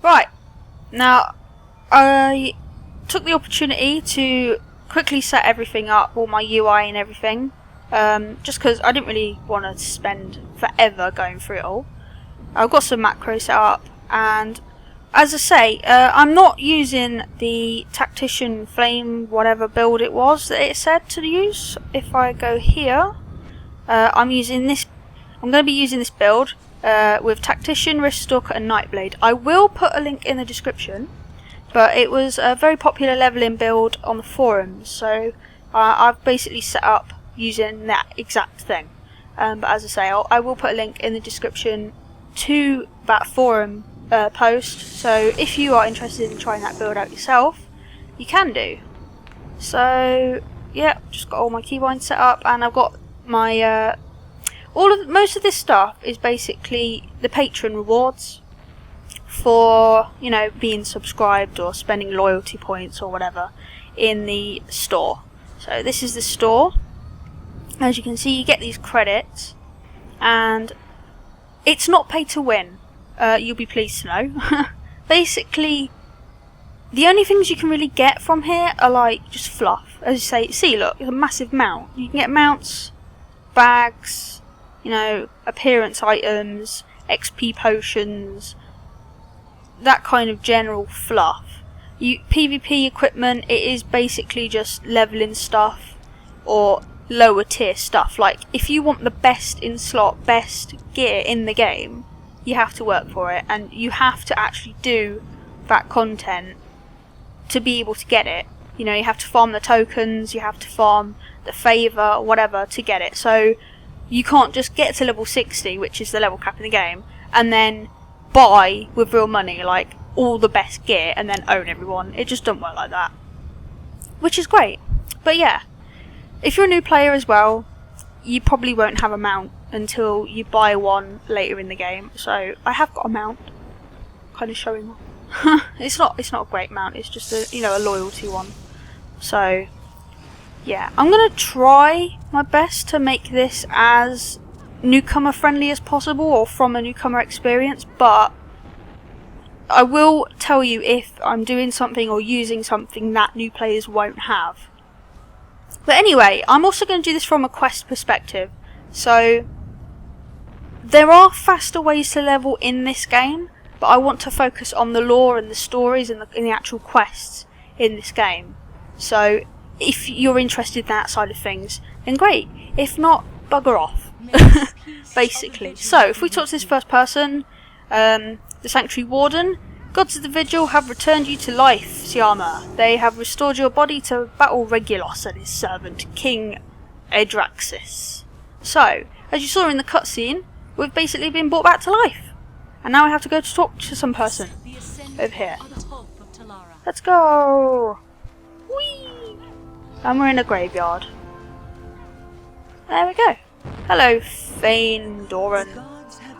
Right, now I took the opportunity to quickly set everything up, all my UI and everything, just because I didn't really want to spend forever going through it all. I've got some macros set up, and as I say, I'm not using the Tactician Flame whatever build it was that it said to use. If I go here, I'm going to be using this build with Tactician, Wriststalker and Nightblade. I will put a link in the description, but it was a very popular leveling build on the forums, so I've basically set up using that exact thing. But as I say, I will put a link in the description to that forum post, so if you are interested in trying that build out yourself, you can do. So yeah, just got all my keybinds set up, and I've got my most of this stuff is basically the patron rewards for, you know, being subscribed or spending loyalty points or whatever in the store. So this is the store. As you can see, you get these credits, and it's not pay to win. You'll be pleased to know. Basically, the only things you can really get from here are like just fluff. As you say, see, look, it's a massive mount. You can get mounts, bags, you know, appearance items, XP potions, that kind of general fluff. PvP equipment, it is basically just leveling stuff or lower tier stuff. Like, if you want the best in slot, best gear in the game, you have to work for it, and you have to actually do that content to be able to get it. You know, you have to farm the tokens, you have to farm the favour, whatever, to get it. So you can't just get to level 60, which is the level cap in the game, and then buy with real money like all the best gear and then own everyone. It just doesn't work like that, which is great. But yeah, if you're a new player as well, you probably won't have a mount until you buy one later in the game. So I have got a mount, kind of showing off. it's not a great mount, it's just a, you know, a loyalty one. So yeah, I'm gonna try my best to make this as newcomer friendly as possible, or from a newcomer experience, but I will tell you if I'm doing something or using something that new players won't have. But anyway, I'm also going to do this from a quest perspective. So there are faster ways to level in this game, but I want to focus on the lore and the stories and the actual quests in this game. So if you're interested in that side of things, then great. If not, bugger off. Basically. So if we talk to this first person, the Sanctuary Warden, gods of the Vigil have returned you to life, Syarma. They have restored your body to battle Regulus and his servant, King Edraxis. So, as you saw in the cutscene, we've basically been brought back to life. And now I have to go to talk to some person over here. Let's go! Whee! And we're in a graveyard. There we go. Hello, Thane Doran.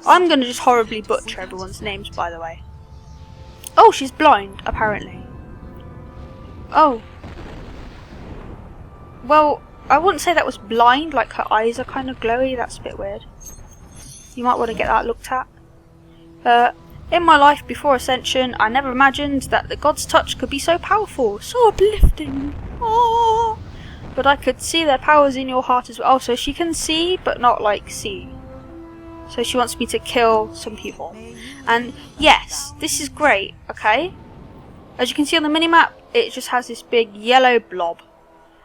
I'm going to just horribly butcher everyone's names, by the way. Oh, she's blind, apparently. Oh. Well, I wouldn't say that was blind, like her eyes are kind of glowy, that's a bit weird. You might want to get that looked at. In my life before Ascension, I never imagined that the God's touch could be so powerful, so uplifting. Oh. But I could see their powers in your heart as well. Oh, so she can see, but not like see. So she wants me to kill some people. And yes, this is great, okay? As you can see on the minimap, it just has this big yellow blob.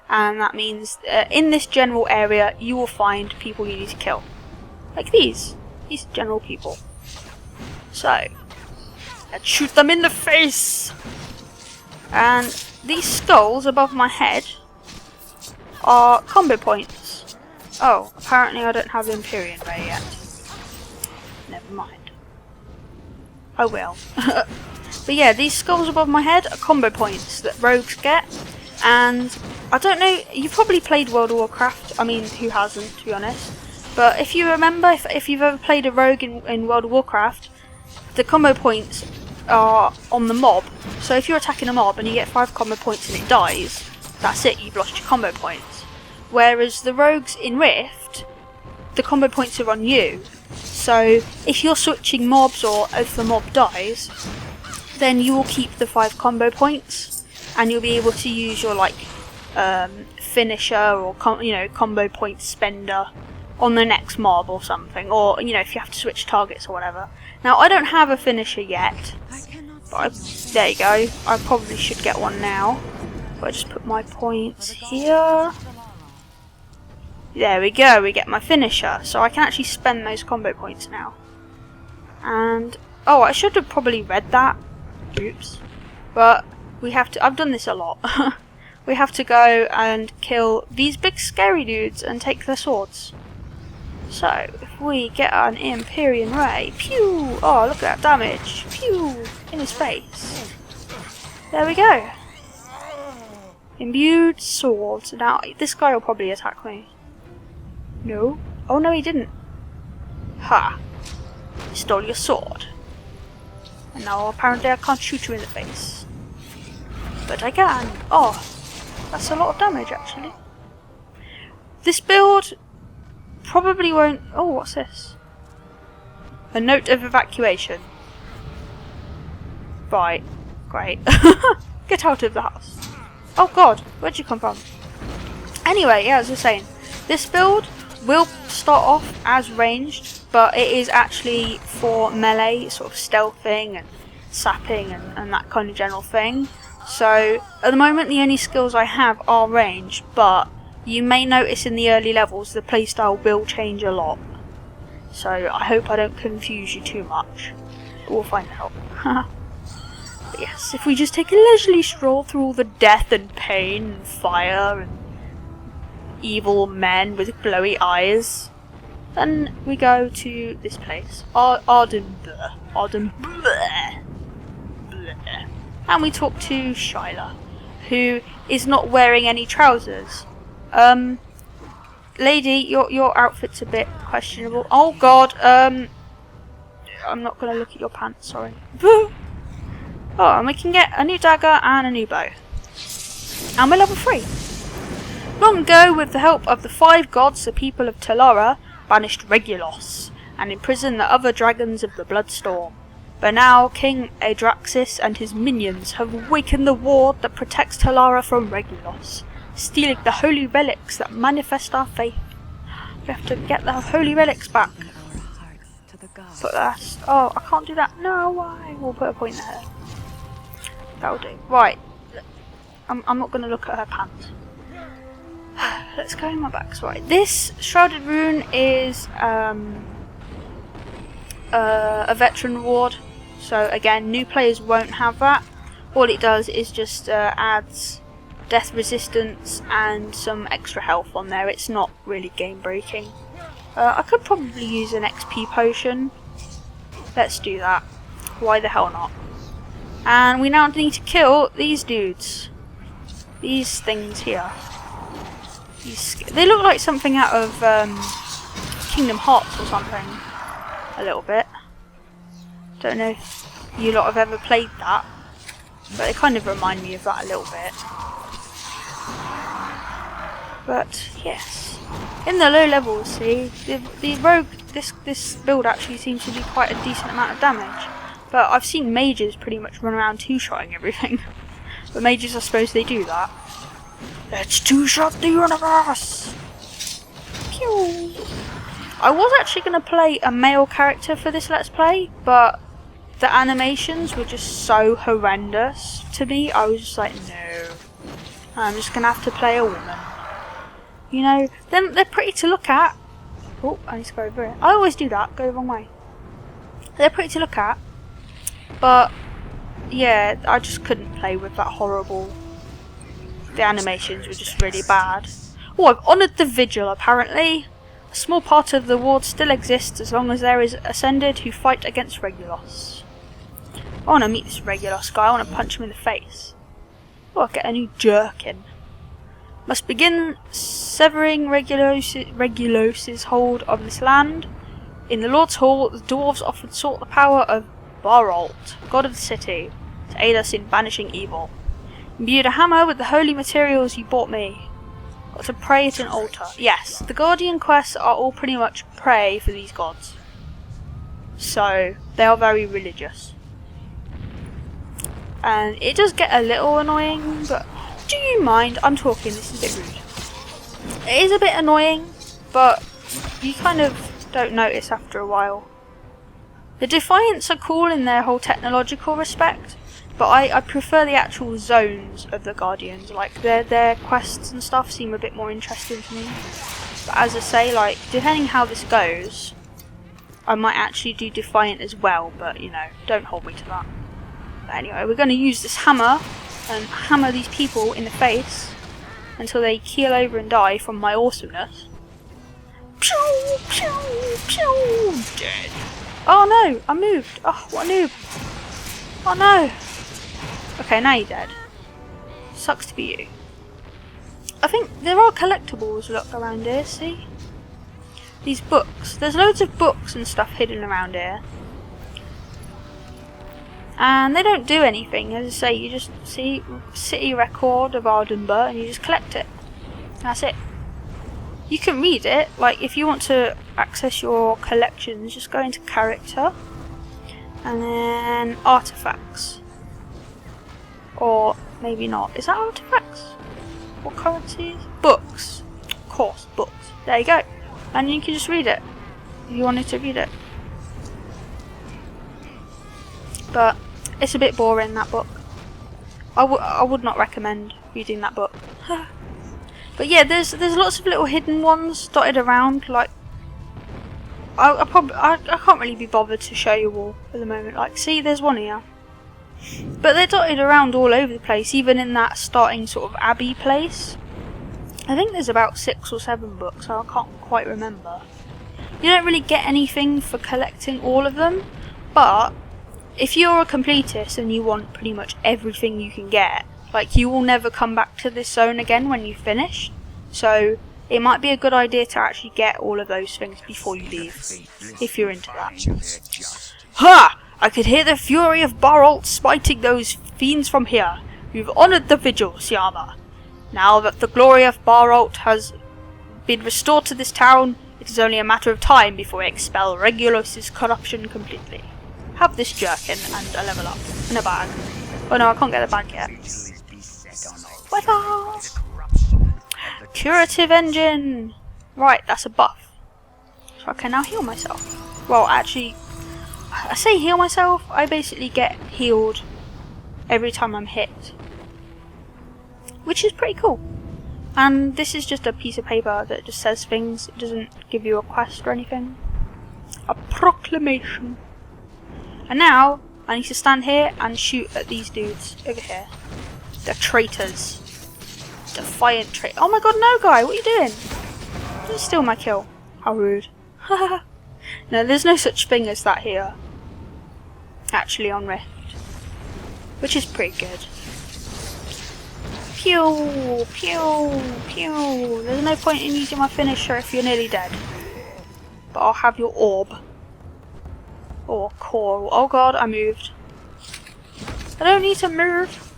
And that means in this general area, you will find people you need to kill. Like these general people. So, let's shoot them in the face! And these skulls above my head are combo points. Oh, apparently I don't have Empyrean Ray yet. Never mind. I will. But yeah, these skulls above my head are combo points that rogues get. And I don't know, you've probably played World of Warcraft. I mean, who hasn't, to be honest. But if you remember, if you've ever played a rogue in World of Warcraft, the combo points are on the mob. So if you're attacking a mob and you get 5 combo points and it dies, that's it, you've lost your combo points. Whereas the rogues in Rift, the combo points are on you. So if you're switching mobs or if the mob dies, then you will keep the 5 combo points, and you'll be able to use your like finisher or combo point spender on the next mob or something, or if you have to switch targets or whatever. Now I don't have a finisher yet, but there you go. I probably should get one now. But I just put my points here. There we go. We get my finisher, so I can actually spend those combo points now. And oh, I should have probably read that. Oops. But we have to. I've done this a lot. We have to go and kill these big scary dudes and take their swords. So, if we get an Empyrean Ray, pew! Oh, look at that damage! Pew! In his face. There we go. Imbued swords. Now, this guy will probably attack me. No? Oh no, he didn't. Ha! He stole your sword. And now apparently I can't shoot you in the face. But I can. Oh! That's a lot of damage, actually. This build probably won't... Oh, what's this? A note of evacuation. Right. Great. Get out of the house. Oh god, where'd you come from? Anyway, yeah, as I was saying, this build will start off as ranged, but it is actually for melee, sort of stealthing and sapping and that kind of general thing. So, at the moment the only skills I have are ranged, but you may notice in the early levels the playstyle will change a lot. So, I hope I don't confuse you too much. But we'll find out. But yes, if we just take a leisurely stroll through all the death and pain and fire and evil men with glowy eyes, then we go to this place. Ardenburg. And we talk to Shyla, who is not wearing any trousers. Lady, your outfit's a bit questionable. Oh god, I'm not gonna look at your pants, sorry. Oh, and we can get a new dagger and a new bow. And we're level 3. Long ago, with the help of the 5 gods, the people of Telara banished Regulus and imprisoned the other dragons of the Bloodstorm. But now, King Adraxis and his minions have awakened the ward that protects Telara from Regulus, stealing the holy relics that manifest our faith. We have to get the holy relics back. Put that. Oh, I can't do that. No, why? We'll put a point there. That'll do. Right. I'm not going to look at her pants. Let's go in my backs. Right. This Shrouded Rune is a veteran ward. So again, new players won't have that. All it does is just adds death resistance and some extra health on there. It's not really game breaking. I could probably use an XP potion. Let's do that. Why the hell not? And we now need to kill these dudes. These things here. They look like something out of Kingdom Hearts or something. A little bit. Don't know if you lot have ever played that, but they kind of remind me of that a little bit. But yes, in the low levels, see, the rogue, this build actually seems to do quite a decent amount of damage. But I've seen mages pretty much run around two-shotting everything. But mages, I suppose they do that. Let's two-shot the universe! Pew! I was actually going to play a male character for this Let's Play, but the animations were just so horrendous to me. I was just like, no. I'm just going to have to play a woman. You know, they're pretty to look at. Oh, I need to go over it. I always do that, go the wrong way. They're pretty to look at, but yeah, I just couldn't play with that horrible. The animations were just really bad. Oh, I've honoured the Vigil apparently. A small part of the ward still exists as long as there is Ascended who fight against Regulus. I want to meet this Regulus guy, I want to punch him in the face. Oh, I'll get a new jerkin. Must begin severing Regulus's hold of this land. In the Lord's Hall, the dwarves often sought the power of Baralt, god of the city, to aid us in banishing evil. Imbued a hammer with the holy materials you bought me. Got to pray at an altar. Yes, the Guardian quests are all pretty much pray for these gods. So, they are very religious. and it does get a little annoying, but do you mind? I'm talking, this is a bit rude. It is a bit annoying, but you kind of don't notice after a while. The Defiants are cool in their whole technological respect, but I prefer the actual zones of the Guardians. Like their quests and stuff seem a bit more interesting to me. But as I say, like, depending how this goes, I might actually do Defiant as well, but you know, don't hold me to that. But anyway, we're going to use this hammer and hammer these people in the face until they keel over and die from my awesomeness. Pew, pew, pew, dead. Oh no, I moved. Oh, what a noob. Oh no. Okay, now you're dead. Sucks to be you. I think there are collectibles, look, around here, see? These books. There's loads of books and stuff hidden around here. And they don't do anything. As I say, you just see City Record of Ardenburg and you just collect it. That's it. You can read it, like if you want to access your collections, just go into character and then artifacts. Or maybe not. Is that artifacts? Or currencies? Books. Of course, books. There you go. And you can just read it if you wanted to read it. But it's a bit boring, that book. I would not recommend reading that book. But yeah, there's lots of little hidden ones dotted around. Like I can't really be bothered to show you all at the moment. Like, see, there's one here. But they're dotted around all over the place, even in that starting sort of abbey place. I think there's about 6 or 7 books, so I can't quite remember. You don't really get anything for collecting all of them, but if you're a completist and you want pretty much everything you can get, like, you will never come back to this zone again when you finish. So it might be a good idea to actually get all of those things before you leave, if you're into that. Ha! I could hear the fury of Baralt smiting those fiends from here. You've honoured the vigil, Syarma. Now that the glory of Baralt has been restored to this town, it is only a matter of time before we expel Regulus's corruption completely. Have this jerkin and a level up, and a bag. Oh no, I can't get a bag yet. Weapons! Curative engine! Right, that's a buff. So I can now heal myself. Well, actually, I say heal myself, I basically get healed every time I'm hit. Which is pretty cool. And this is just a piece of paper that just says things. It doesn't give you a quest or anything. A proclamation. And now, I need to stand here and shoot at these dudes over here. The traitors. Defiant traitor. Oh my god, no, guy, what are you doing? Don't steal my kill. How rude. No, there's no such thing as that here. Actually on Rift. Which is pretty good. Pew! Pew! Pew! There's no point in using my finisher if you're nearly dead. But I'll have your orb. Or core. Oh god, I moved. I don't need to move.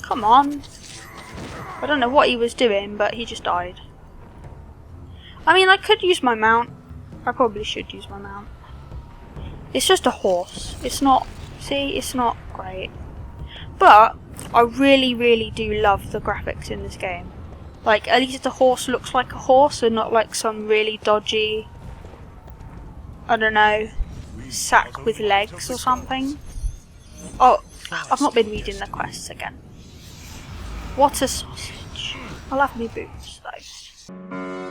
Come on. I don't know what he was doing, but he just died. I mean, I could use my mount. I probably should use my mount. It's just a horse. It's not... See, it's not great. But I really, really do love the graphics in this game. Like, at least the horse looks like a horse and not like some really dodgy, I don't know, sack with legs or something. Oh, I've not been reading the quests again. What a sausage. I'll have me boots though.